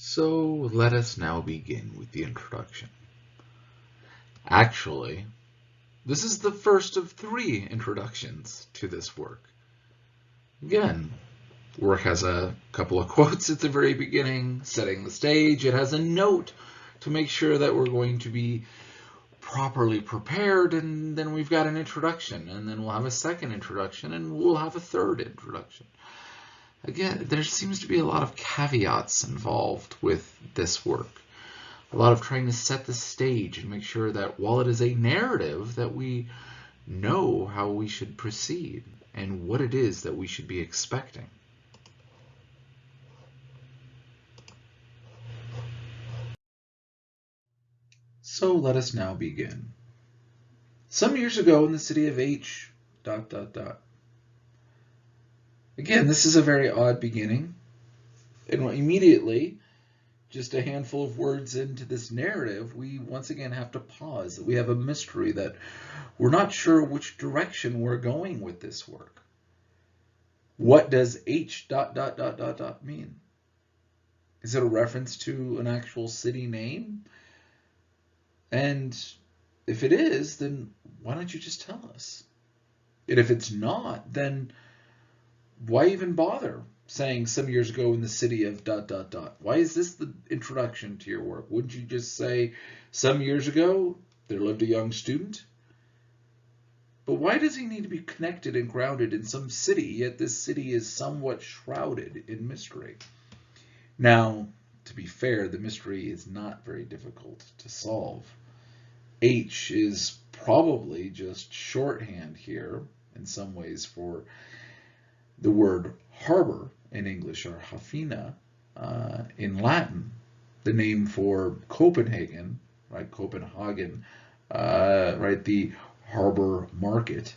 So let us now begin with the introduction. Actually, this is the first of 3 introductions to this work. Again, the work has a couple of quotes at the very beginning, setting the stage. It has a note to make sure that we're going to be properly prepared, and then we've got an introduction, and then we'll have a second introduction, and we'll have a third introduction. Again, there seems to be a lot of caveats involved with this work. A lot of trying to set the stage and make sure that while it is a narrative, that we know how we should proceed and what it is that we should be expecting. So let us now begin. Some years ago in the city of H... Again, this is a very odd beginning. And immediately, just a handful of words into this narrative, we once again have to pause. We have a mystery that we're not sure which direction we're going with this work. What does H... mean? Is it a reference to an actual city name? And if it is, then why don't you just tell us? And if it's not, then why even bother saying some years ago in the city of ... Why is this the introduction to your work? Wouldn't you just say some years ago there lived a young student? But why does he need to be connected and grounded in some city, yet this city is somewhat shrouded in mystery? Now, to be fair, the mystery is not very difficult to solve. H is probably just shorthand here in some ways for the word harbor in English, or Hafina in Latin, the name for Copenhagen, right? Copenhagen, right? The harbor market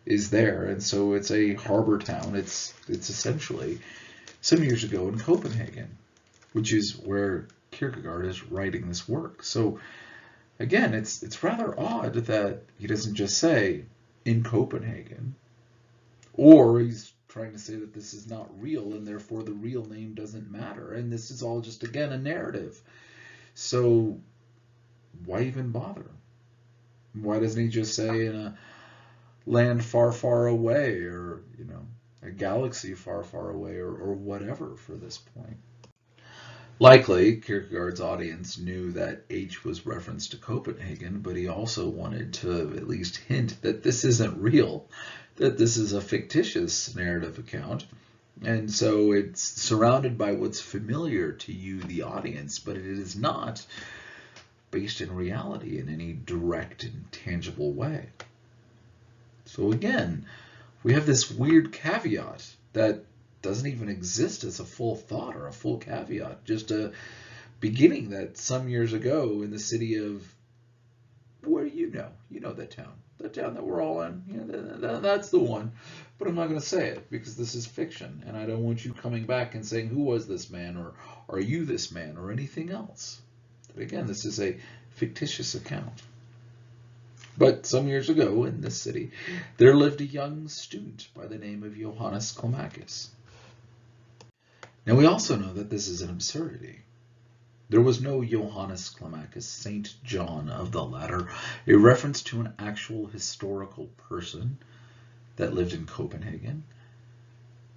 is there, and so it's a harbor town. It's essentially some years ago in Copenhagen, which is where Kierkegaard is writing this work. So again, it's rather odd that he doesn't just say in Copenhagen, or he's trying to say that this is not real and therefore the real name doesn't matter. And this is all just, again, a narrative. So why even bother? Why doesn't he just say in a land far, far away, or, a galaxy far, far away, or whatever for this point? Likely, Kierkegaard's audience knew that H was reference to Copenhagen, but he also wanted to at least hint that this isn't real, that this is a fictitious narrative account. And so it's surrounded by what's familiar to you, the audience, but it is not based in reality in any direct and tangible way. So again, we have this weird caveat that doesn't even exist as a full thought or a full caveat, just a beginning that some years ago in the city of, where you know that town that we're all in, that's the one. But I'm not going to say it because this is fiction, and I don't want you coming back and saying, who was this man, or are you this man, or anything else. But again, this is a fictitious account. But some years ago in this city, there lived a young student by the name of Johannes Climacus. Now we also know that this is an absurdity. There was no Johannes Climacus, Saint John of the Ladder, a reference to an actual historical person that lived in Copenhagen.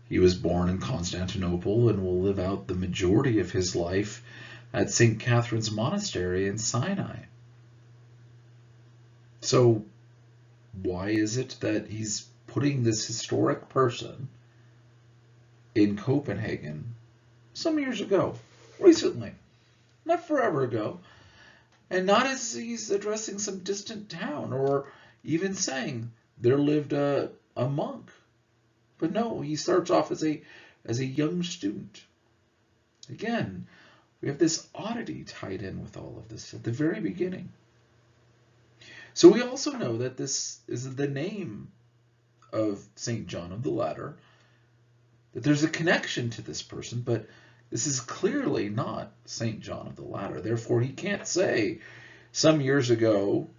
He was born in Constantinople and will live out the majority of his life at St. Catherine's Monastery in Sinai. So why is it that he's putting this historic person in Copenhagen some years ago, recently, not forever ago, and not as he's addressing some distant town or even saying there lived a monk? But no, he starts off as a young student. Again, we have this oddity tied in with all of this at the very beginning. So we also know that this is the name of St. John of the Ladder, that there's a connection to this person, but this is clearly not St. John of the Ladder. Therefore, he can't say some years ago,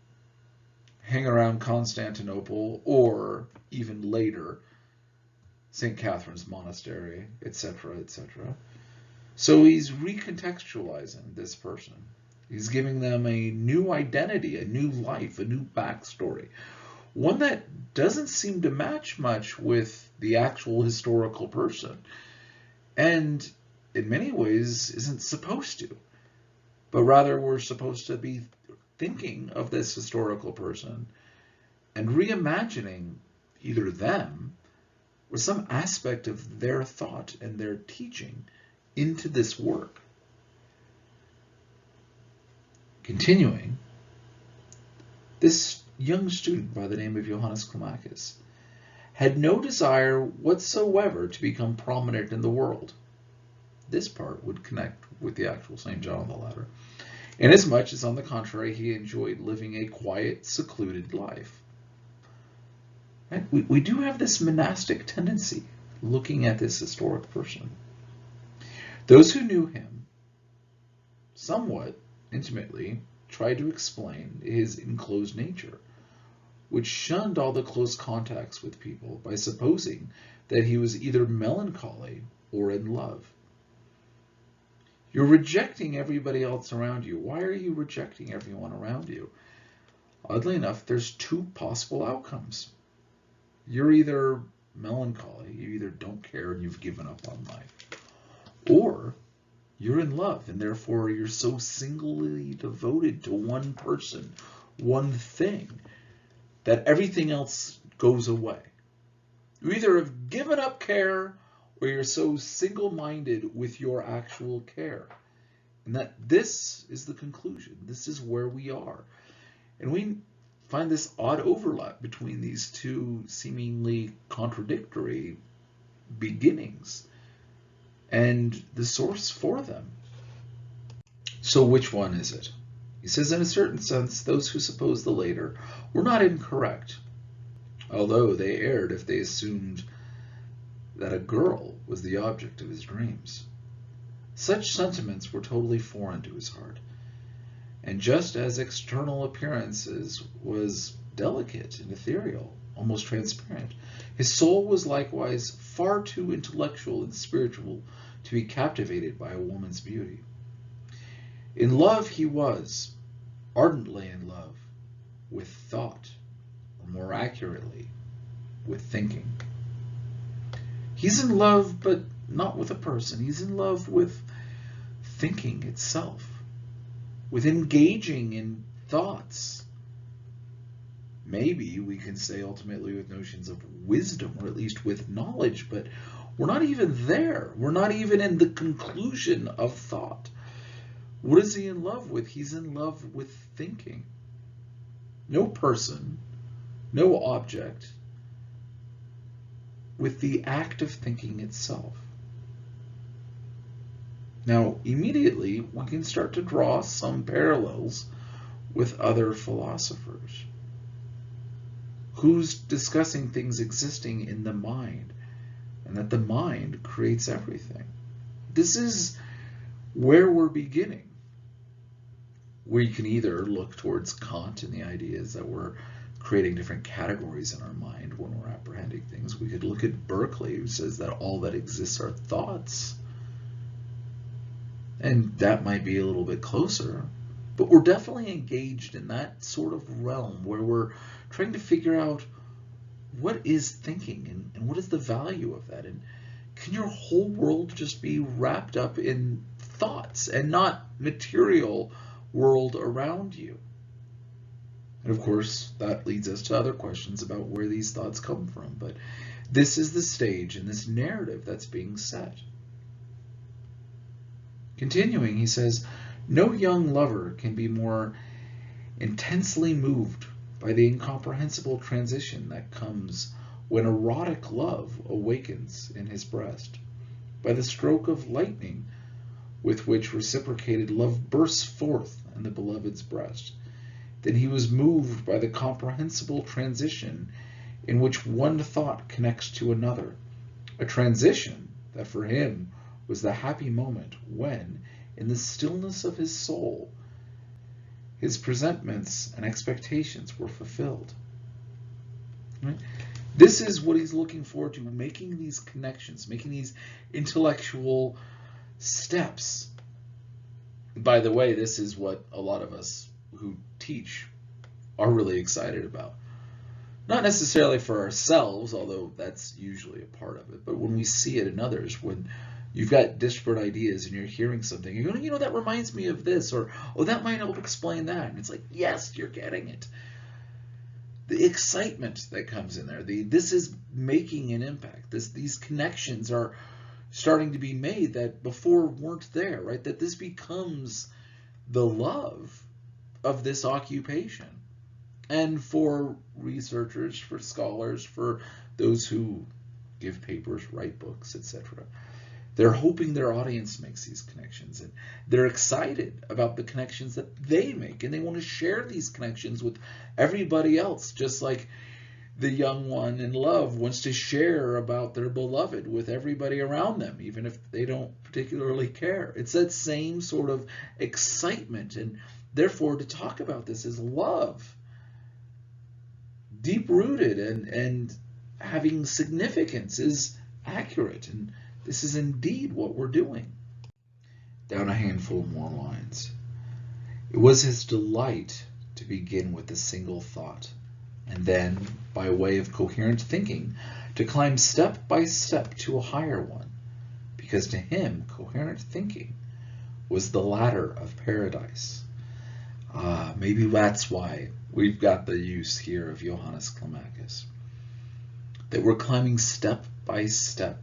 hang around Constantinople, or even later, St. Catherine's Monastery, etc., etc. So he's recontextualizing this person. He's giving them a new identity, a new life, a new backstory, one that doesn't seem to match much with the actual historical person, and in many ways isn't supposed to, but rather we're supposed to be thinking of this historical person and reimagining either them or some aspect of their thought and their teaching into this work. Continuing, this young student by the name of Johannes Climacus had no desire whatsoever to become prominent in the world. This part would connect with the actual St. John the Latter, inasmuch as, on the contrary, he enjoyed living a quiet, secluded life. Right? We do have this monastic tendency looking at this historic person. Those who knew him somewhat intimately tried to explain his enclosed nature, which shunned all the close contacts with people by supposing that he was either melancholy or in love. You're rejecting everybody else around you. Why are you rejecting everyone around you? Oddly enough, there's two possible outcomes. You're either melancholy, you either don't care and you've given up on life, or you're in love, and therefore you're so singly devoted to one person, one thing, that everything else goes away. You either have given up care, or you're so single-minded with your actual care. And that this is the conclusion. This is where we are. And we find this odd overlap between these two seemingly contradictory beginnings and the source for them. So which one is it? He says, in a certain sense, those who suppose the later were not incorrect, although they erred if they assumed that a girl was the object of his dreams. Such sentiments were totally foreign to his heart, and just as external appearances was delicate and ethereal, almost transparent, his soul was likewise far too intellectual and spiritual to be captivated by a woman's beauty. In love he was, ardently in love, with thought, or more accurately, with thinking. He's in love, but not with a person. He's in love with thinking itself, with engaging in thoughts. Maybe we can say ultimately with notions of wisdom, or at least with knowledge, but we're not even there. We're not even in the conclusion of thought. What is he in love with? He's in love with thinking. No person, no object, with the act of thinking itself. Now, immediately, we can start to draw some parallels with other philosophers who's discussing things existing in the mind, and that the mind creates everything. This is where we're beginning. We can either look towards Kant and the ideas that we're creating different categories in our mind when we're apprehending things. We could look at Berkeley, who says that all that exists are thoughts. And that might be a little bit closer, but we're definitely engaged in that sort of realm where we're trying to figure out what is thinking and what is the value of that, and can your whole world just be wrapped up in thoughts and not material world around you? And of course, that leads us to other questions about where these thoughts come from, but this is the stage in this narrative that's being set. Continuing, he says, no young lover can be more intensely moved by the incomprehensible transition that comes when erotic love awakens in his breast, by the stroke of lightning with which reciprocated love bursts forth in the beloved's breast. Then he was moved by the comprehensible transition in which one thought connects to another, a transition that for him was the happy moment when, in the stillness of his soul, his presentiments and expectations were fulfilled. Right? This is what he's looking forward to, making these connections, making these intellectual steps. By the way, this is what a lot of us who teach are really excited about. Not necessarily for ourselves, although that's usually a part of it, but when we see it in others, when you've got disparate ideas and you're hearing something, you're going, that reminds me of this, or, oh, that might help explain that. And it's like, yes, you're getting it. The excitement that comes in there, this is making an impact. These connections are starting to be made that before weren't there, right? That this becomes the love of this occupation. And for researchers, for scholars, for those who give papers, write books, etc., they're hoping their audience makes these connections, and they're excited about the connections that they make, and they want to share these connections with everybody else, just like the young one in love wants to share about their beloved with everybody around them, even if they don't particularly care. It's that same sort of excitement, and therefore to talk about this is love. Deep-rooted and having significance is accurate, and this is indeed what we're doing. Down a handful more lines. It was his delight to begin with a single thought, and then, by way of coherent thinking, to climb step by step to a higher one, because to him coherent thinking was the ladder of paradise. Maybe that's why we've got the use here of Johannes Climacus. That we're climbing step by step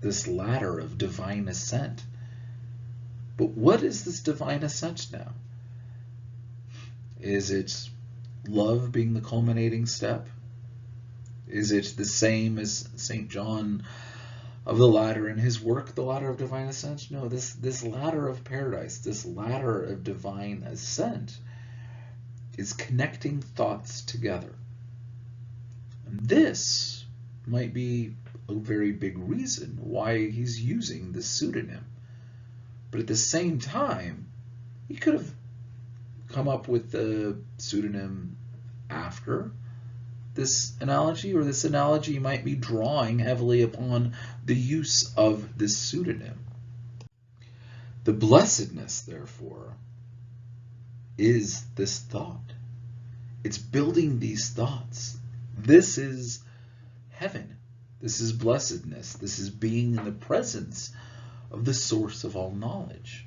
this ladder of divine ascent. But what is this divine ascent now? Is it love being the culminating step? Is it the same as St. John of the ladder in his work, the ladder of divine ascent? No, this ladder of paradise, this ladder of divine ascent is connecting thoughts together. And this might be a very big reason why he's using this pseudonym. But at the same time, he could have come up with the pseudonym after this analogy, or this analogy might be drawing heavily upon the use of this pseudonym. The blessedness, therefore, is this thought. It's building these thoughts. This is heaven. This is blessedness. This is being in the presence of the source of all knowledge.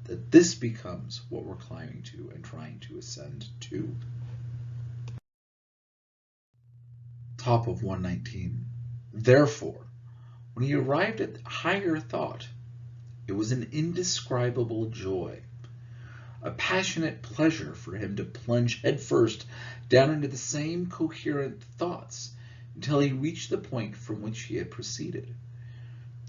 That this becomes what we're climbing to and trying to ascend to. Top of 119. Therefore, when he arrived at higher thought, it was an indescribable joy, a passionate pleasure for him to plunge headfirst down into the same coherent thoughts until he reached the point from which he had proceeded.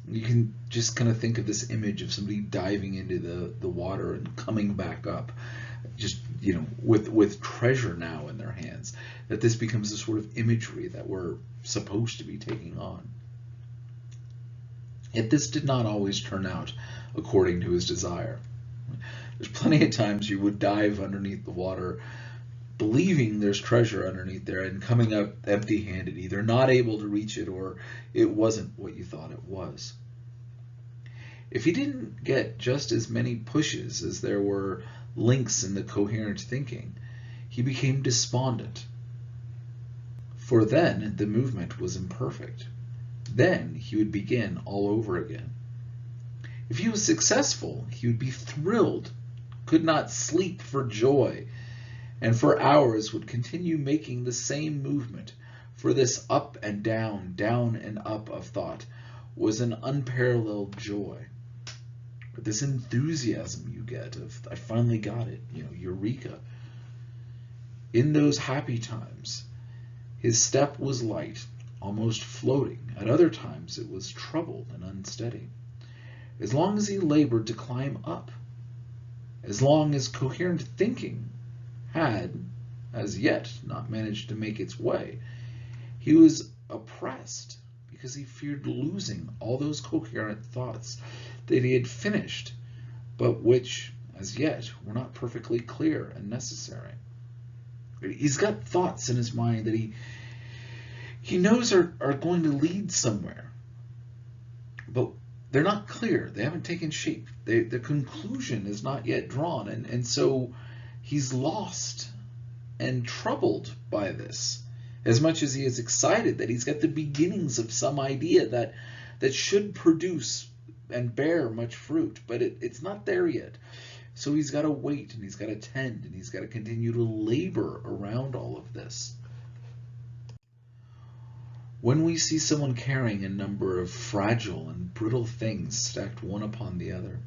You can just kind of think of this image of somebody diving into the water and coming back up, just, with treasure now in their hands, that this becomes the sort of imagery that we're supposed to be taking on. Yet this did not always turn out according to his desire. There's plenty of times you would dive underneath the water believing there's treasure underneath there and coming up empty-handed, either not able to reach it or it wasn't what you thought it was. If he didn't get just as many pushes as there were links in the coherent thinking, he became despondent. For then the movement was imperfect. Then he would begin all over again. If he was successful, he would be thrilled, could not sleep for joy, and for hours would continue making the same movement, for this up and down, down and up of thought was an unparalleled joy. But this enthusiasm you get of, I finally got it, eureka. In those happy times, his step was light, almost floating. At other times it was troubled and unsteady. As long as he labored to climb up, as long as coherent thinking had, as yet, not managed to make its way, he was oppressed because he feared losing all those coherent thoughts that he had finished, but which, as yet, were not perfectly clear and necessary. He's got thoughts in his mind that he knows are going to lead somewhere, but they're not clear. They haven't taken shape. The conclusion is not yet drawn. And so he's lost and troubled by this, as much as he is excited that he's got the beginnings of some idea that should produce and bear much fruit, but it's not there yet. So he's got to wait, and he's got to tend, and he's got to continue to labor around all of this. When we see someone carrying a number of fragile and brittle things stacked one upon the other,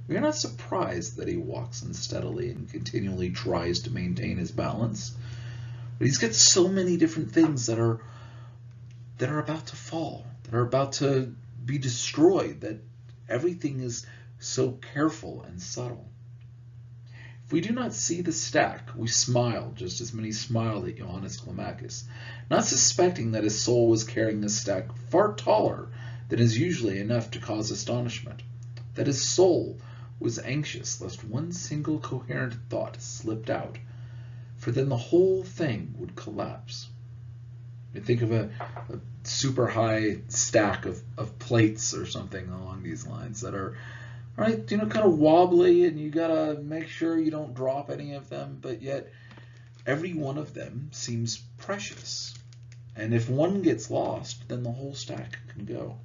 we are not surprised that he walks unsteadily and continually tries to maintain his balance. But he's got so many different things that are about to fall, that are about to be destroyed, that everything is so careful and subtle. If we do not see the stack, we smile just as many smiled at Johannes Climacus, not suspecting that his soul was carrying a stack far taller than is usually enough to cause astonishment, that his soul was anxious lest one single coherent thought slipped out, for then the whole thing would collapse. You think of a super high stack of plates or something along these lines that are, right, kind of wobbly, and you gotta make sure you don't drop any of them, but yet every one of them seems precious. And if one gets lost, then the whole stack can go.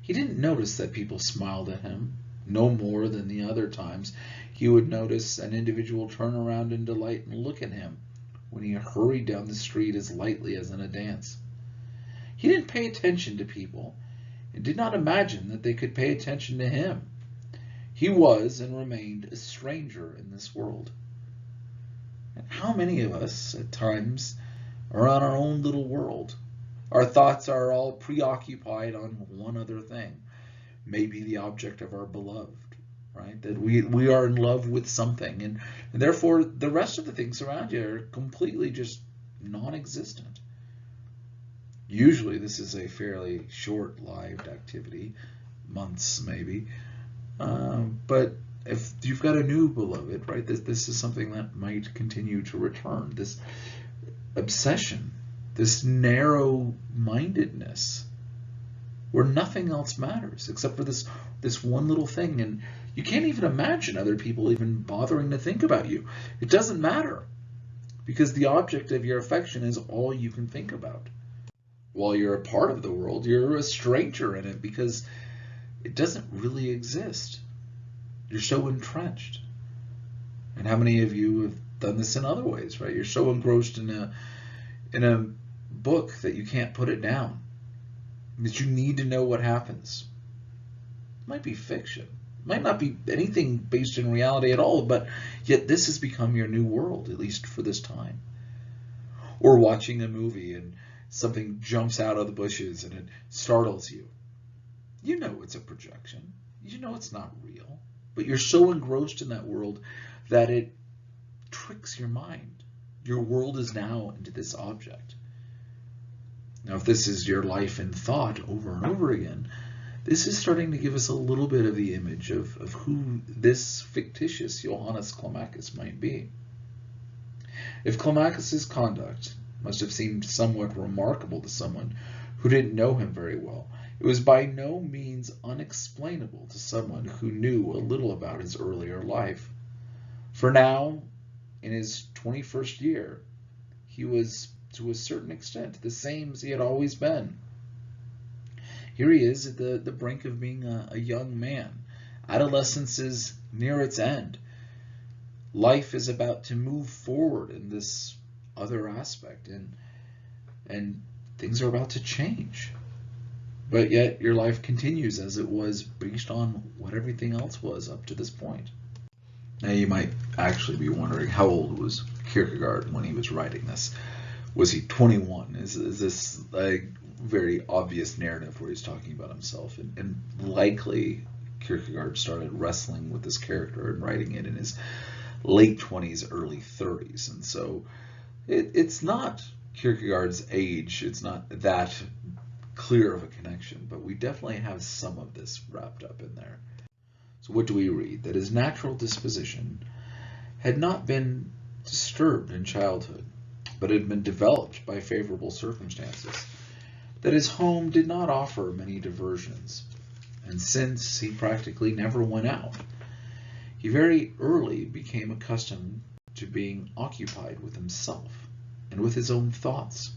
He didn't notice that people smiled at him, no more than the other times he would notice an individual turn around in delight and look at him when he hurried down the street as lightly as in a dance. He didn't pay attention to people, and did not imagine that they could pay attention to him. He was and remained a stranger in this world. And how many of us, at times, are on our own little world? Our thoughts are all preoccupied on one other thing, maybe the object of our beloved, right? That we are in love with something, and therefore the rest of the things around you are completely just non-existent. Usually this is a fairly short-lived activity, months maybe, but if you've got a new beloved, right, this is something that might continue to return. This obsession, this narrow-mindedness, where nothing else matters except for this one little thing, and you can't even imagine other people even bothering to think about you. It doesn't matter, because the object of your affection is all you can think about. While you're a part of the world, you're a stranger in it because it doesn't really exist. You're so entrenched. And how many of you have done this in other ways, right? You're so engrossed in a book that you can't put it down, that you need to know what happens. It might be fiction. It might not be anything based in reality at all, but yet this has become your new world, at least for this time. Or watching a movie and something jumps out of the bushes and it startles you. You know it's a projection. You know it's not real. But you're so engrossed in that world that it tricks your mind. Your world is now into this object. Now, if this is your life in thought over and over again, this is starting to give us a little bit of the image of who this fictitious Johannes Climacus might be. If Climacus's conduct must have seemed somewhat remarkable to someone who didn't know him very well, it was by no means unexplainable to someone who knew a little about his earlier life. For now, in his 21st year, he was, to a certain extent, the same as he had always been. Here he is at the brink of being a young man. Adolescence is near its end. Life is about to move forward in this other aspect, and things are about to change. But yet your life continues as it was based on what everything else was up to this point. Now you might actually be wondering, how old was Kierkegaard when he was writing this? Was he 21? Is this a very obvious narrative where he's talking about himself? And likely Kierkegaard started wrestling with this character and writing it in his late 20s, early 30s. And so it's not Kierkegaard's age. It's not that clear of a connection, but we definitely have some of this wrapped up in there. So what do we read? That his natural disposition had not been disturbed in childhood, but had been developed by favorable circumstances. that his home did not offer many diversions, and since he practically never went out, he very early became accustomed to being occupied with himself and with his own thoughts.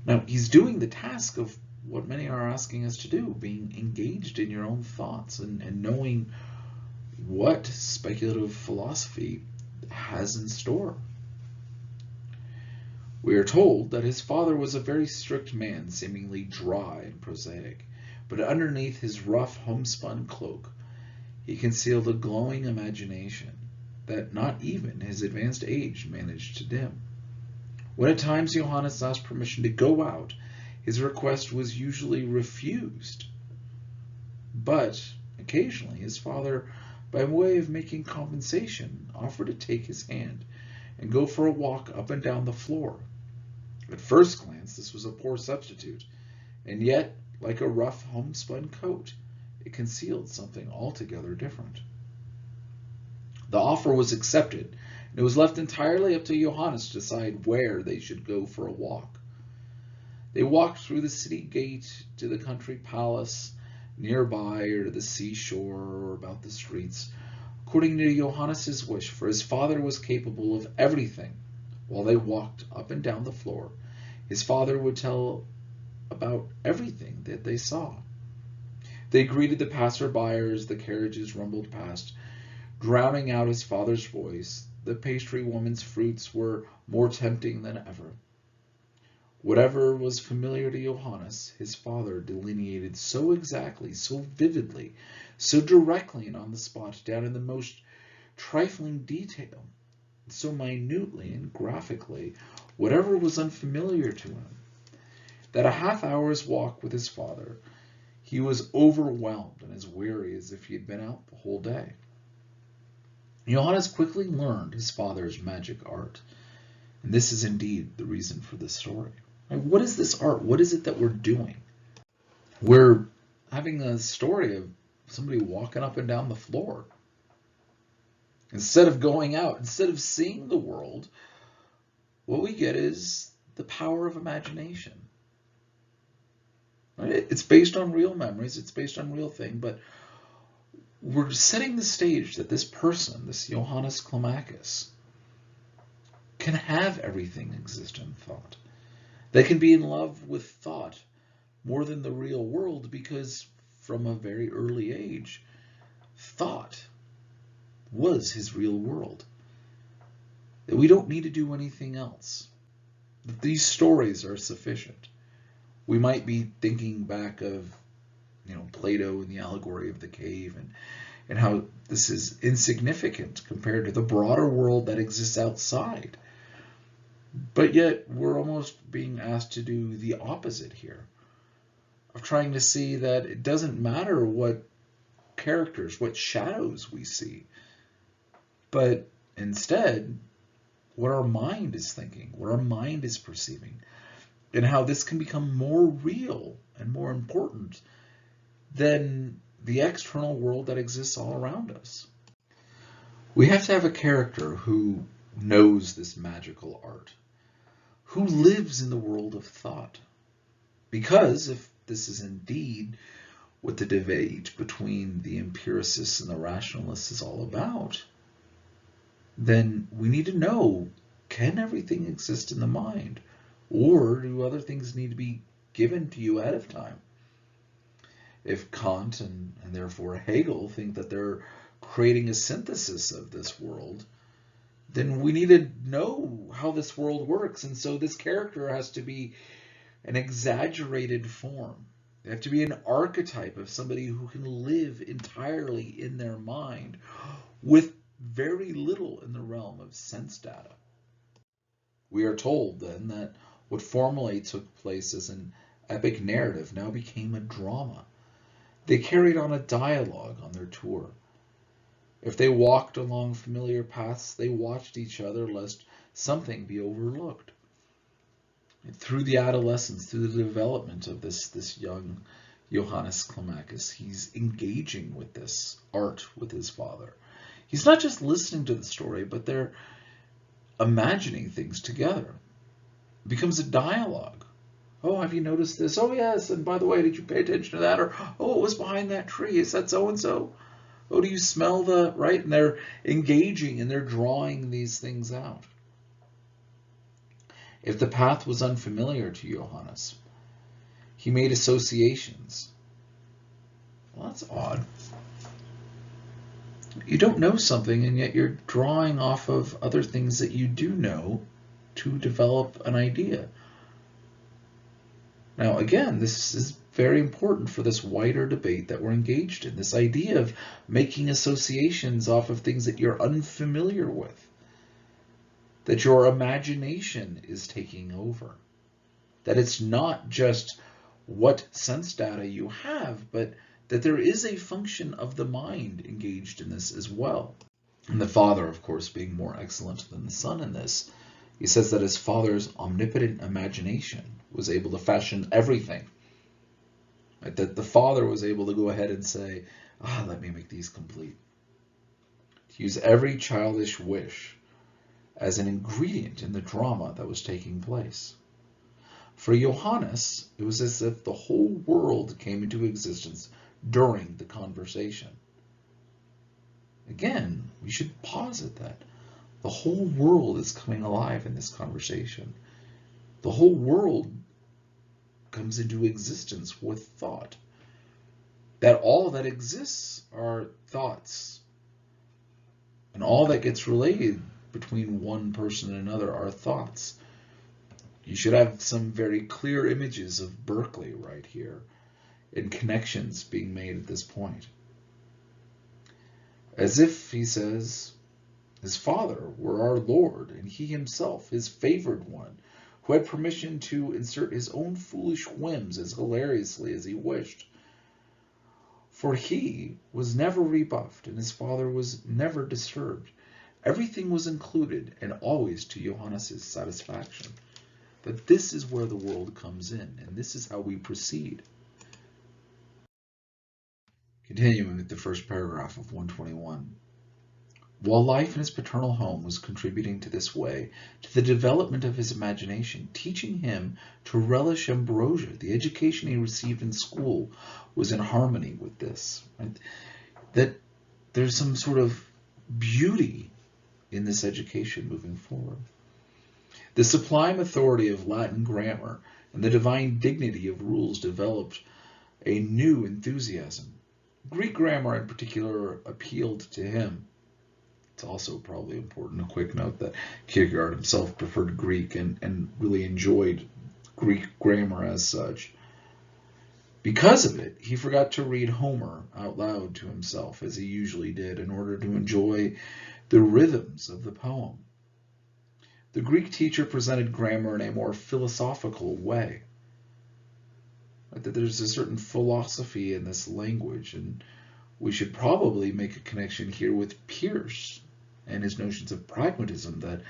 Now, he's doing the task of what many are asking us to do, being engaged in your own thoughts and knowing what speculative philosophy has in store. We are told that his father was a very strict man, seemingly dry and prosaic, but underneath his rough homespun cloak, he concealed a glowing imagination that not even his advanced age managed to dim. When at times Johannes asked permission to go out, his request was usually refused. But occasionally his father, by way of making compensation, offered to take his hand and go for a walk up and down the floor. At first glance, this was a poor substitute, and yet, like a rough homespun coat, it concealed something altogether different. The offer was accepted, and it was left entirely up to Johannes to decide where they should go for a walk. They walked through the city gate to the country palace nearby, or to the seashore, or about the streets, according to Johannes's wish, for his father was capable of everything. While they walked up and down the floor, his father would tell about everything that they saw. They greeted the passerby as the carriages rumbled past, drowning out his father's voice. The pastry woman's fruits were more tempting than ever. Whatever was familiar to Johannes, his father delineated so exactly, so vividly, so directly and on the spot, down in the most trifling detail, so minutely and graphically, whatever was unfamiliar to him, that a half-hour's walk with his father, he was overwhelmed and as weary as if he had been out the whole day. Johannes quickly learned his father's magic art, and this is indeed the reason for this story. What is this art? What is it that we're doing? We're having a story of somebody walking up and down the floor. Instead of going out, instead of seeing the world, what we get is the power of imagination. Right? It's based on real memories, it's based on real things, but we're setting the stage that this person, this Johannes Climacus, can have everything exist in thought. They can be in love with thought more than the real world because from a very early age, thought was his real world. That we don't need to do anything else. That these stories are sufficient. We might be thinking back of, Plato and the allegory of the cave and how this is insignificant compared to the broader world that exists outside. But yet we're almost being asked to do the opposite here, of trying to see that it doesn't matter what characters, what shadows we see, but instead what our mind is thinking, what our mind is perceiving, and how this can become more real and more important than the external world that exists all around us. We have to have a character who knows this magical art, who lives in the world of thought. Because if this is indeed what the debate between the empiricists and the rationalists is all about, then we need to know, can everything exist in the mind? Or do other things need to be given to you ahead of time? If Kant and therefore Hegel think that they're creating a synthesis of this world, then we need to know how this world works. And so this character has to be an exaggerated form. They have to be an archetype of somebody who can live entirely in their mind with very little in the realm of sense data. We are told then that what formerly took place as an epic narrative now became a drama. They carried on a dialogue on their tour. If they walked along familiar paths, they watched each other lest something be overlooked. And through the adolescence, through the development of this young Johannes Climacus, he's engaging with this art with his father. He's not just listening to the story, but they're imagining things together. It becomes a dialogue. Oh, have you noticed this? Oh, yes. And by the way, did you pay attention to that? Or, oh, it was behind that tree. Is that so and so? Oh, do you smell the right? And they're engaging and they're drawing these things out. If the path was unfamiliar to Johannes, he made associations. Well, that's odd. You don't know something, and yet you're drawing off of other things that you do know to develop an idea. Now, again, this is very important for this wider debate that we're engaged in, this idea of making associations off of things that you're unfamiliar with, that your imagination is taking over, that it's not just what sense data you have, but that there is a function of the mind engaged in this as well. And the Father, of course, being more excellent than the Son in this, he says that his Father's omnipotent imagination was able to fashion everything. Right? That the Father was able to go ahead and say, let me make these complete. To use every childish wish as an ingredient in the drama that was taking place. For Johannes, it was as if the whole world came into existence during the conversation. Again, we should pause at that. The whole world is coming alive in this conversation. The whole world comes into existence with thought. That all that exists are thoughts. And all that gets relayed between one person and another are thoughts. You should have some very clear images of Berkeley right here, and connections being made at this point. As if, he says, his Father were our Lord, and he himself, his favored one, who had permission to insert his own foolish whims as hilariously as he wished. For he was never rebuffed, and his Father was never disturbed. Everything was included, and always to Johannes' satisfaction. But this is where the world comes in, and this is how we proceed. Continuing with the first paragraph of 121. While life in his paternal home was contributing to this way, to the development of his imagination, teaching him to relish ambrosia, the education he received in school was in harmony with this. Right? That there's some sort of beauty in this education moving forward. The sublime authority of Latin grammar and the divine dignity of rules developed a new enthusiasm. Greek grammar in particular appealed to him. It's also probably important, a quick note, that Kierkegaard himself preferred Greek and really enjoyed Greek grammar as such. Because of it, he forgot to read Homer out loud to himself, as he usually did, in order to enjoy the rhythms of the poem. The Greek teacher presented grammar in a more philosophical way. That there's a certain philosophy in this language, and we should probably make a connection here with Peirce and his notions of pragmatism, that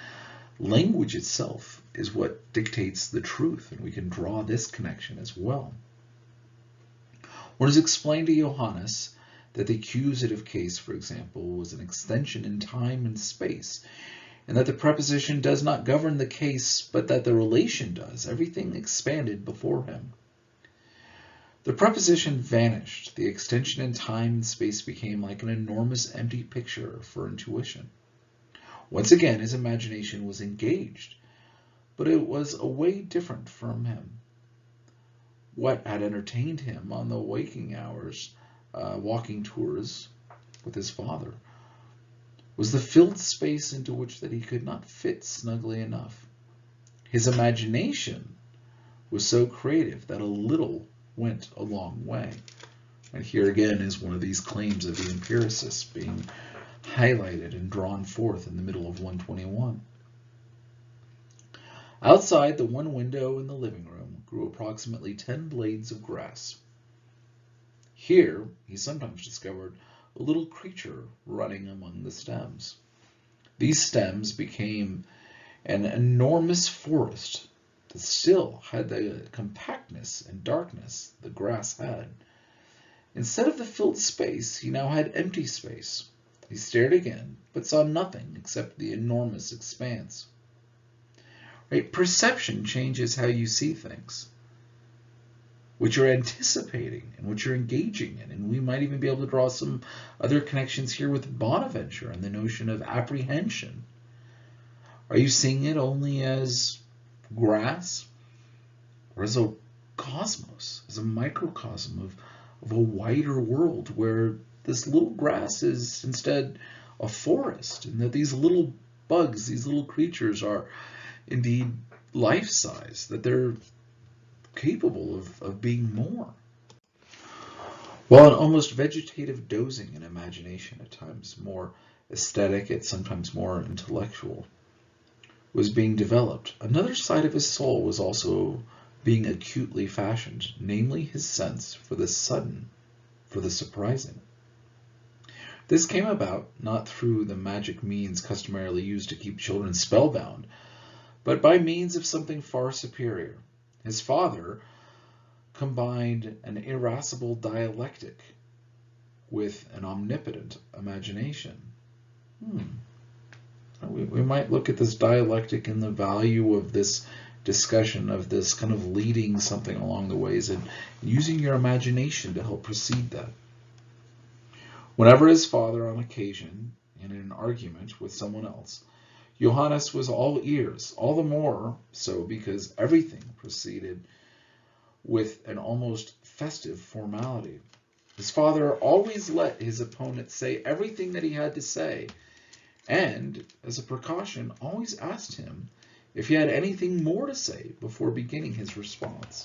language itself is what dictates the truth, and we can draw this connection as well. One is explained to Johannes that the accusative case, for example, was an extension in time and space, and that the preposition does not govern the case, but that the relation does. Everything expanded before him. The preposition vanished. The extension in time and space became like an enormous empty picture for intuition. Once again, his imagination was engaged, but it was a way different from him. What had entertained him on the waking hours, walking tours with his Father, was the filled space into which that he could not fit snugly enough. His imagination was so creative that a little went a long way. And here again is one of these claims of the empiricists being highlighted and drawn forth in the middle of 121. Outside the one window in the living room grew approximately 10 blades of grass. Here he sometimes discovered a little creature running among the stems. These stems became an enormous forest that still had the compactness and darkness the grass had. Instead of the filled space, he now had empty space. He stared again, but saw nothing except the enormous expanse. Right? Perception changes how you see things. which you're anticipating and which you're engaging in. And we might even be able to draw some other connections here with Bonaventure and the notion of apprehension. Are you seeing it only as grass, or as a cosmos, as a microcosm of a wider world where this little grass is instead a forest, and that these little bugs, these little creatures are indeed life-size, that they're capable of being more? While an almost vegetative dozing in imagination, at times more aesthetic, yet sometimes more intellectual, was being developed, another side of his soul was also being acutely fashioned, namely his sense for the sudden, for the surprising. This came about not through the magic means customarily used to keep children spellbound, but by means of something far superior. His father combined an irascible dialectic with an omnipotent imagination. We might look at this dialectic and the value of this discussion, of this kind of leading something along the ways and using your imagination to help precede that. Whenever his father, on occasion, in an argument with someone else, Johannes was all ears, all the more so because everything proceeded with an almost festive formality. His father always let his opponent say everything that he had to say, and, as a precaution, always asked him if he had anything more to say before beginning his response.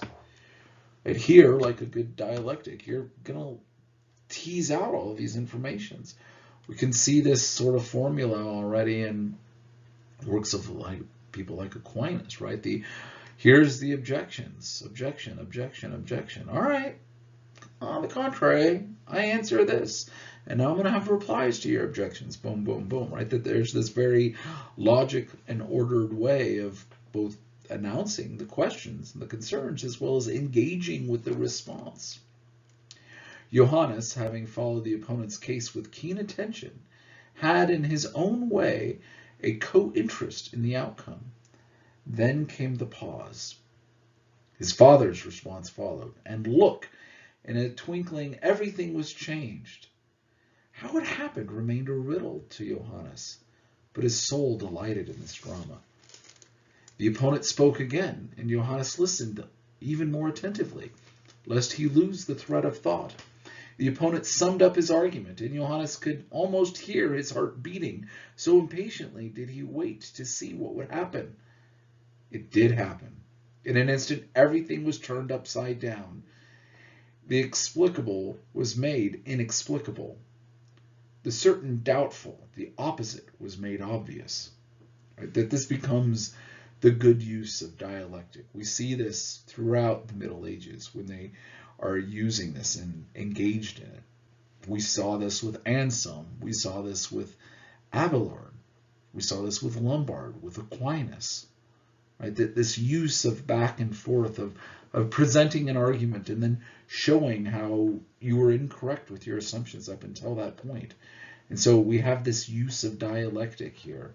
And here, like a good dialectic, you're going to tease out all of these informations. We can see this sort of formula already in works of people like Aquinas, right? Here's the objections. Objection, objection, objection. All right. On the contrary, I answer this. And now I'm going to have replies to your objections. Boom, boom, boom, right? That there's this very logic and ordered way of both announcing the questions and the concerns as well as engaging with the response. Johannes, having followed the opponent's case with keen attention, had in his own way a co-interest in the outcome. Then came the pause. His father's response followed, and look, in a twinkling everything was changed. How it happened remained a riddle to Johannes, but his soul delighted in this drama. The opponent spoke again, and Johannes listened even more attentively, lest he lose the thread of thought. The opponent summed up his argument, and Johannes could almost hear his heart beating, so impatiently did he wait to see what would happen. It did happen. In an instant, everything was turned upside down. The explicable was made inexplicable. The certain doubtful, the opposite, was made obvious. Right? That this becomes the good use of dialectic. We see this throughout the Middle Ages when they are using this and engaged in it. We saw this with Anselm. We saw this with Abelard. We saw this with Lombard, with Aquinas. Right? That this use of back and forth, of presenting an argument and then showing how you were incorrect with your assumptions up until that point. And so we have this use of dialectic here.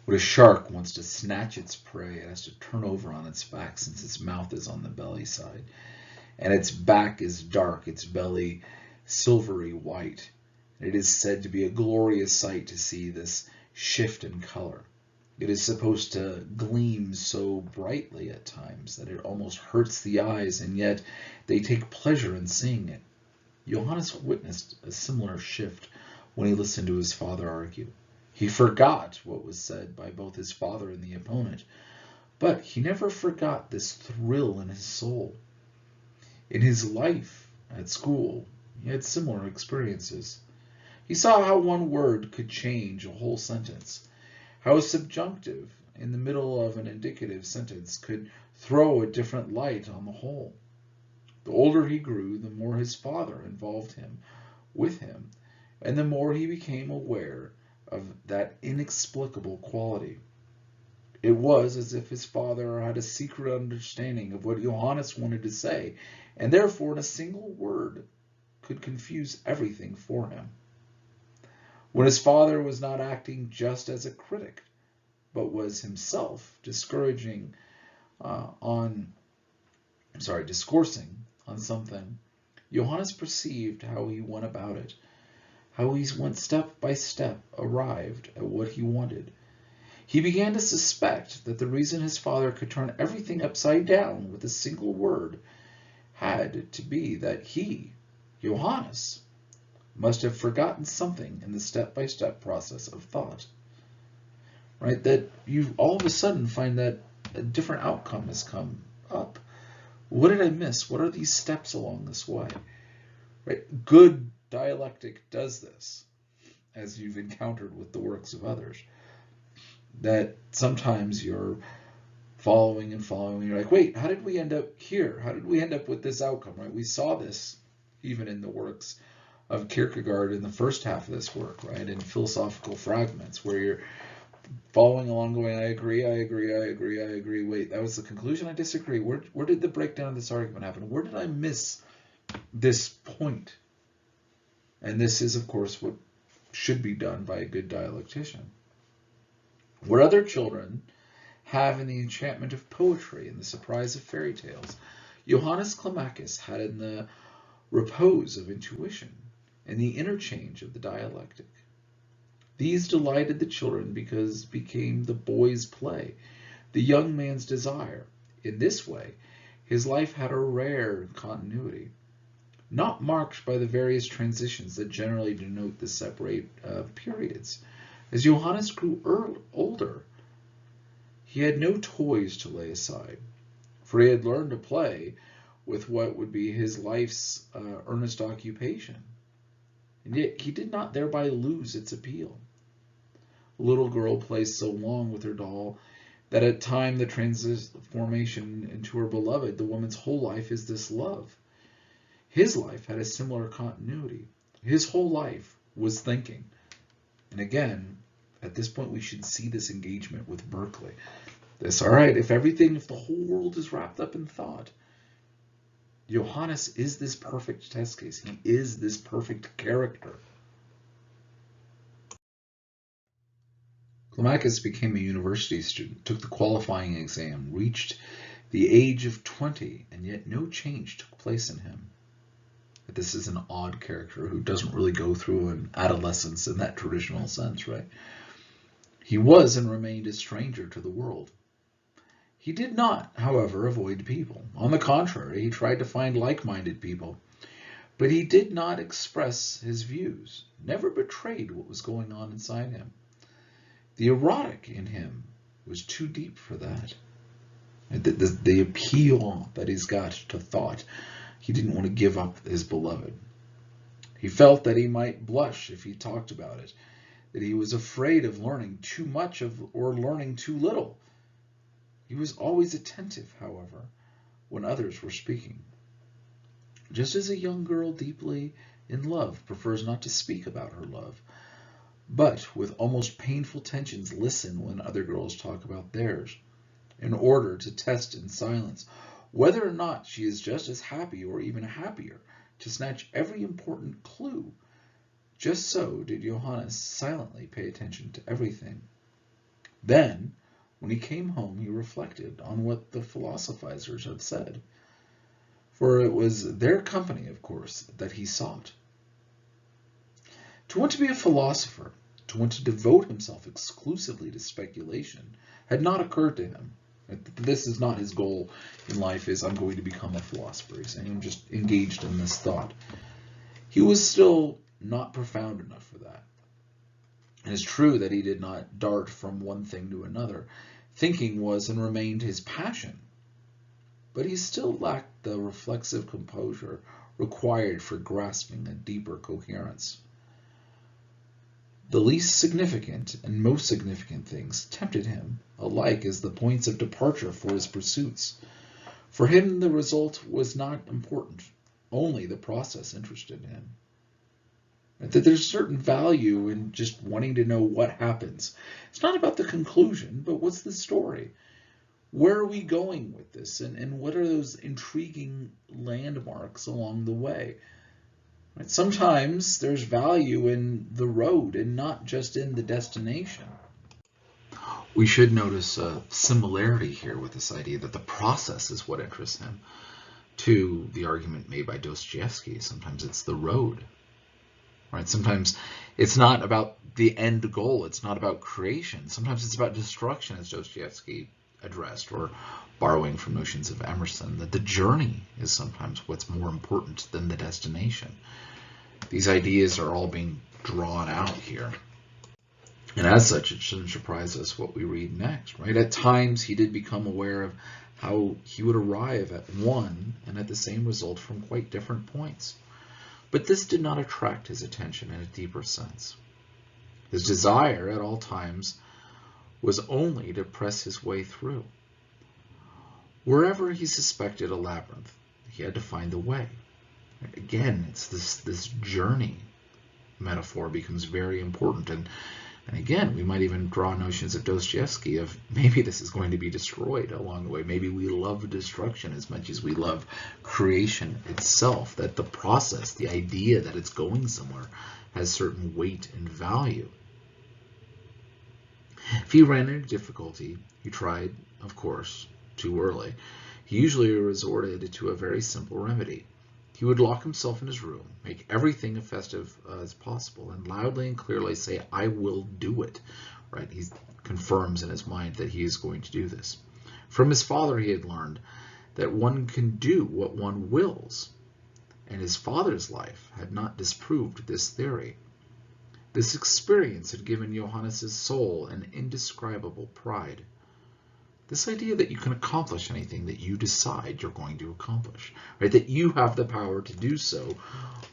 When a shark wants to snatch its prey, it has to turn over on its back since its mouth is on the belly side. And its back is dark, its belly silvery white. It is said to be a glorious sight to see this shift in color. It is supposed to gleam so brightly at times that it almost hurts the eyes, and yet they take pleasure in seeing it. Johannes witnessed a similar shift when he listened to his father argue. He forgot what was said by both his father and the opponent, but he never forgot this thrill in his soul. In his life at school, he had similar experiences. He saw how one word could change a whole sentence, how a subjunctive in the middle of an indicative sentence could throw a different light on the whole. The older he grew, the more his father involved him with him, and the more he became aware of that inexplicable quality. It was as if his father had a secret understanding of what Johannes wanted to say, and therefore in a single word could confuse everything for him. When his father was not acting just as a critic, but was himself discouraging on discoursing on something, Johannes perceived how he went about it, how he went step by step, arrived at what he wanted. He began to suspect that the reason his father could turn everything upside down with a single word had to be that he, Johannes, must have forgotten something in the step-by-step process of thought. Right? That you all of a sudden find that a different outcome has come up. What did I miss? What are these steps along this way? Right? Good dialectic does this, as you've encountered with the works of others. That sometimes you're following and following, and you're like, wait, how did we end up here? How did we end up with this outcome? Right? We saw this even in the works of Kierkegaard in the first half of this work, right? In philosophical fragments, where you're following along going, I agree, I agree, I agree, I agree. Wait, that was the conclusion? I disagree. Where did the breakdown of this argument happen? Where did I miss this point? And this is, of course, what should be done by a good dialectician. What other children have in the enchantment of poetry and the surprise of fairy tales, Johannes Climacus had in the repose of intuition and the interchange of the dialectic. These delighted the children because became the boy's play, the young man's desire. In this way, his life had a rare continuity, not marked by the various transitions that generally denote the separate periods. As Johannes grew older, he had no toys to lay aside, for he had learned to play with what would be his life's earnest occupation. And yet he did not thereby lose its appeal. A little girl plays so long with her doll that at time the transformation into her beloved, the woman's whole life is this love. His life had a similar continuity. His whole life was thinking. And again, at this point, we should see this engagement with Berkeley. This, all right, if the whole world is wrapped up in thought, Johannes is this perfect test case. He is this perfect character. Climacus became a university student, took the qualifying exam, reached the age of 20, and yet no change took place in him. This is an odd character who doesn't really go through an adolescence in that traditional sense, right? He was and remained a stranger to the world. He did not, however, avoid people. On the contrary, he tried to find like-minded people, but he did not express his views, never betrayed what was going on inside him. The erotic in him was too deep for that. The appeal that he's got to thought, he didn't want to give up his beloved. He felt that he might blush if he talked about it, that he was afraid of learning too much or learning too little. He was always attentive, however, when others were speaking. Just as a young girl deeply in love prefers not to speak about her love, but with almost painful tensions listen when other girls talk about theirs, in order to test in silence whether or not she is just as happy or even happier, to snatch every important clue. Just so did Johannes silently pay attention to everything. Then, when he came home, he reflected on what the philosophizers had said, for it was their company, of course, that he sought. To want to be a philosopher, to want to devote himself exclusively to speculation, had not occurred to him. This is not his goal in life, is I'm going to become a philosopher. He's saying I'm just engaged in this thought. He was still not profound enough for that. It is true that he did not dart from one thing to another. Thinking was and remained his passion, but he still lacked the reflexive composure required for grasping a deeper coherence. The least significant and most significant things tempted him alike as the points of departure for his pursuits. For him, the result was not important, only the process interested him. That there's certain value in just wanting to know what happens. It's not about the conclusion, but what's the story? Where are we going with this? And what are those intriguing landmarks along the way? Right? Sometimes there's value in the road and not just in the destination. We should notice a similarity here with this idea that the process is what interests him. to the argument made by Dostoevsky. Sometimes it's the road, right? Sometimes it's not about the end goal. It's not about creation. Sometimes it's about destruction, as Dostoevsky addressed, or borrowing from notions of Emerson, that the journey is sometimes what's more important than the destination. These ideas are all being drawn out here. And as such, it shouldn't surprise us what we read next, right? At times, he did become aware of how he would arrive at one and at the same result from quite different points. But this did not attract his attention in a deeper sense. His desire at all times was only to press his way through. Wherever he suspected a labyrinth, he had to find the way. Again, it's this journey metaphor becomes very important. And again, we might even draw notions of Dostoevsky of maybe this is going to be destroyed along the way. Maybe we love destruction as much as we love creation itself, that the process, the idea that it's going somewhere, has certain weight and value. If he ran into difficulty, he tried, of course, too early. He usually resorted to a very simple remedy. He would lock himself in his room, make everything as festive as possible, and loudly and clearly say, "I will do it." Right? He confirms in his mind that he is going to do this. From his father, he had learned that one can do what one wills, and his father's life had not disproved this theory. This experience had given Johannes' soul an indescribable pride. This idea that you can accomplish anything that you decide you're going to accomplish, right? That you have the power to do so.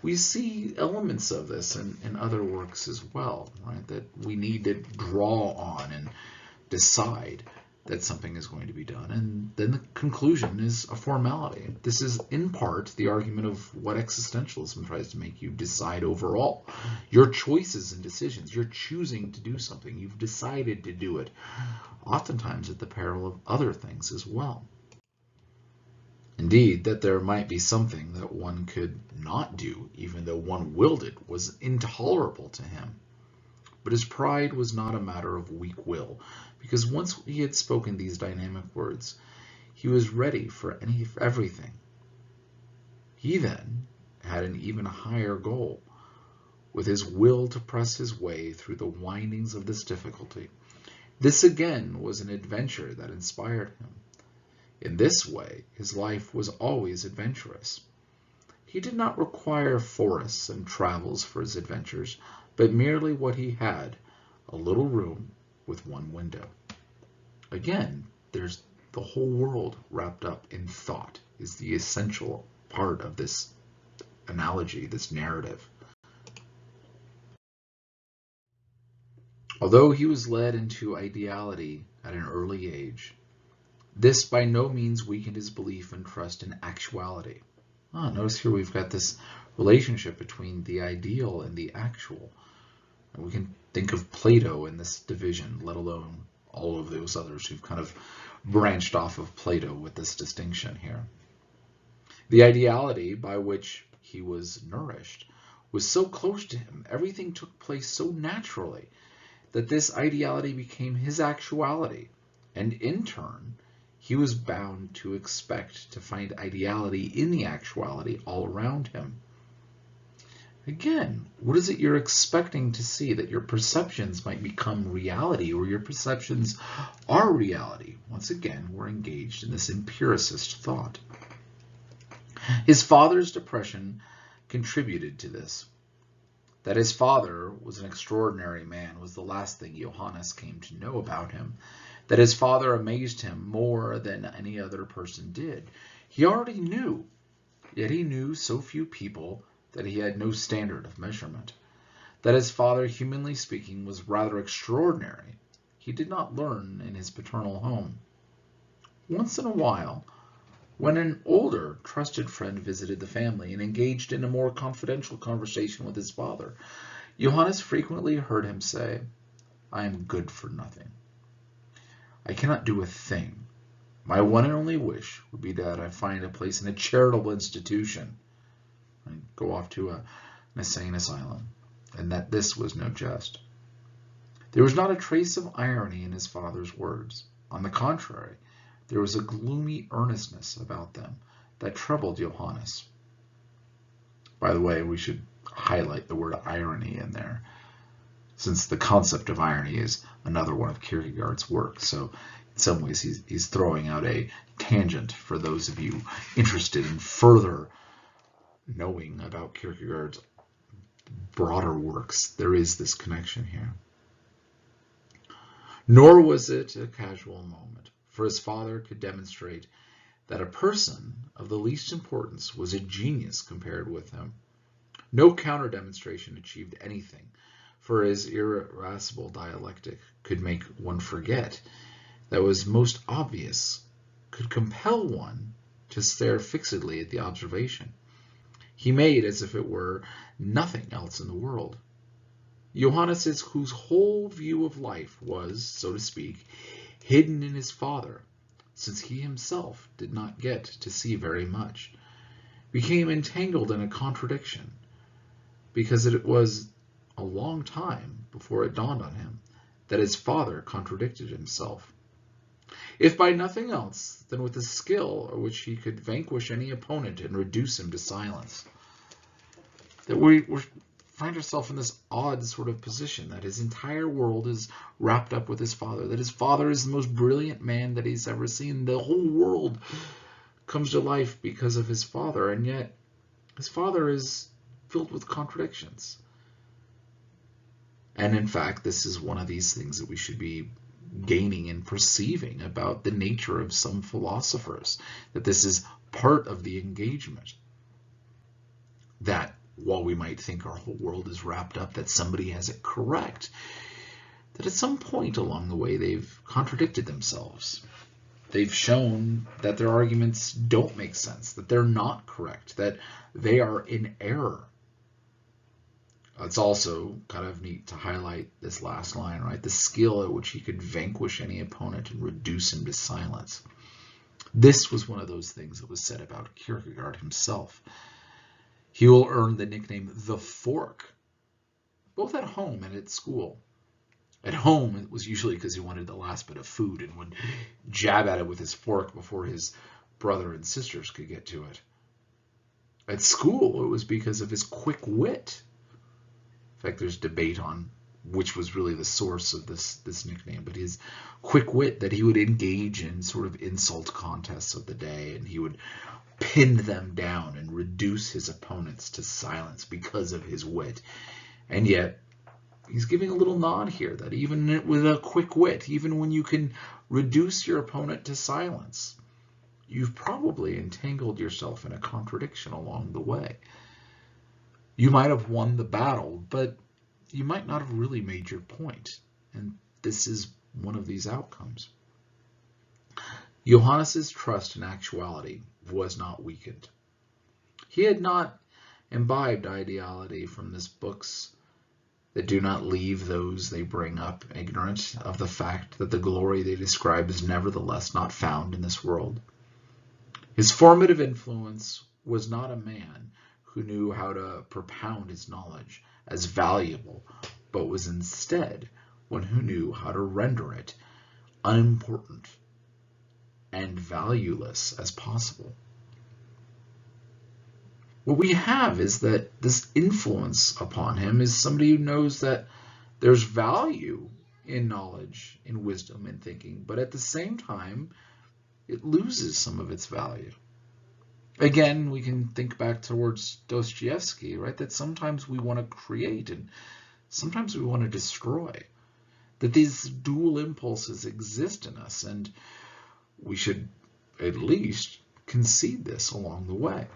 We see elements of this in other works as well, right? That we need to draw on and decide that something is going to be done. And then the conclusion is a formality. This is in part the argument of what existentialism tries to make you decide overall. Your choices and decisions, you're choosing to do something. You've decided to do it, oftentimes at the peril of other things as well. Indeed, that there might be something that one could not do, even though one willed it, was intolerable to him. But his pride was not a matter of weak will, because once he had spoken these dynamic words, he was ready for everything. He then had an even higher goal, with his will to press his way through the windings of this difficulty. This again was an adventure that inspired him. In this way, his life was always adventurous. He did not require forests and travels for his adventures, but merely what he had, a little room with one window. Again, there's the whole world wrapped up in thought is the essential part of this analogy, this narrative. Although he was led into ideality at an early age, this by no means weakened his belief and trust in actuality. Notice here we've got this relationship between the ideal and the actual. And we can think of Plato in this division, let alone all of those others who've kind of branched off of Plato with this distinction here. The ideality by which he was nourished was so close to him, everything took place so naturally, that this ideality became his actuality, and in turn, he was bound to expect to find ideality in the actuality all around him. Again, what is it you're expecting to see? That your perceptions might become reality, or your perceptions are reality? Once again, we're engaged in this empiricist thought. His father's depression contributed to this. That his father was an extraordinary man was the last thing Johannes came to know about him. That his father amazed him more than any other person did. He already knew, yet he knew so few people that he had no standard of measurement. That his father, humanly speaking, was rather extraordinary, he did not learn in his paternal home. Once in a while, when an older, trusted friend visited the family and engaged in a more confidential conversation with his father, Johannes frequently heard him say, "I am good for nothing. I cannot do a thing. My one and only wish would be that I find a place in a charitable institution and go off to an insane asylum," and that this was no jest. There was not a trace of irony in his father's words. On the contrary, there was a gloomy earnestness about them that troubled Johannes. By the way, we should highlight the word irony in there, since the concept of irony is another one of Kierkegaard's works. So in some ways he's throwing out a tangent for those of you interested in further knowing about Kierkegaard's broader works. There is this connection here. Nor was it a casual moment, for his father could demonstrate that a person of the least importance was a genius compared with him. No counter-demonstration achieved anything, for his irascible dialectic could make one forget that was most obvious, could compel one to stare fixedly at the observation. He made as if it were nothing else in the world. Johannes, whose whole view of life was, so to speak, hidden in his father, since he himself did not get to see very much, became entangled in a contradiction, because it was a long time before it dawned on him that his father contradicted himself. If by nothing else, then with a skill at which he could vanquish any opponent and reduce him to silence. That we find ourselves in this odd sort of position, that his entire world is wrapped up with his father, that his father is the most brilliant man that he's ever seen. The whole world comes to life because of his father, and yet his father is filled with contradictions. And in fact, this is one of these things that we should be gaining and perceiving about the nature of some philosophers, that this is part of the engagement. That while we might think our whole world is wrapped up, that somebody has it correct, that at some point along the way they've contradicted themselves. They've shown that their arguments don't make sense, that they're not correct, that they are in error. It's also kind of neat to highlight this last line, right? The skill at which he could vanquish any opponent and reduce him to silence. This was one of those things that was said about Kierkegaard himself. He will earn the nickname the Fork, both at home and at school. At home, it was usually because he wanted the last bit of food and would jab at it with his fork before his brother and sisters could get to it. At school, it was because of his quick wit. In fact, there's debate on which was really the source of this nickname, but his quick wit, that he would engage in sort of insult contests of the day, and he would pin them down and reduce his opponents to silence because of his wit. And yet, he's giving a little nod here that even with a quick wit, even when you can reduce your opponent to silence, you've probably entangled yourself in a contradiction along the way. You might have won the battle, but you might not have really made your point. And this is one of these outcomes. Johannes's trust in actuality was not weakened. He had not imbibed ideality from his books that do not leave those they bring up ignorant of the fact that the glory they describe is nevertheless not found in this world. His formative influence was not a man who knew how to propound his knowledge as valuable, but was instead one who knew how to render it unimportant and valueless as possible. What we have is that this influence upon him is somebody who knows that there's value in knowledge, in wisdom, in thinking, but at the same time, it loses some of its value. Again, we can think back towards Dostoevsky, right? That sometimes we want to create and sometimes we want to destroy. That these dual impulses exist in us, and we should at least concede this along the way.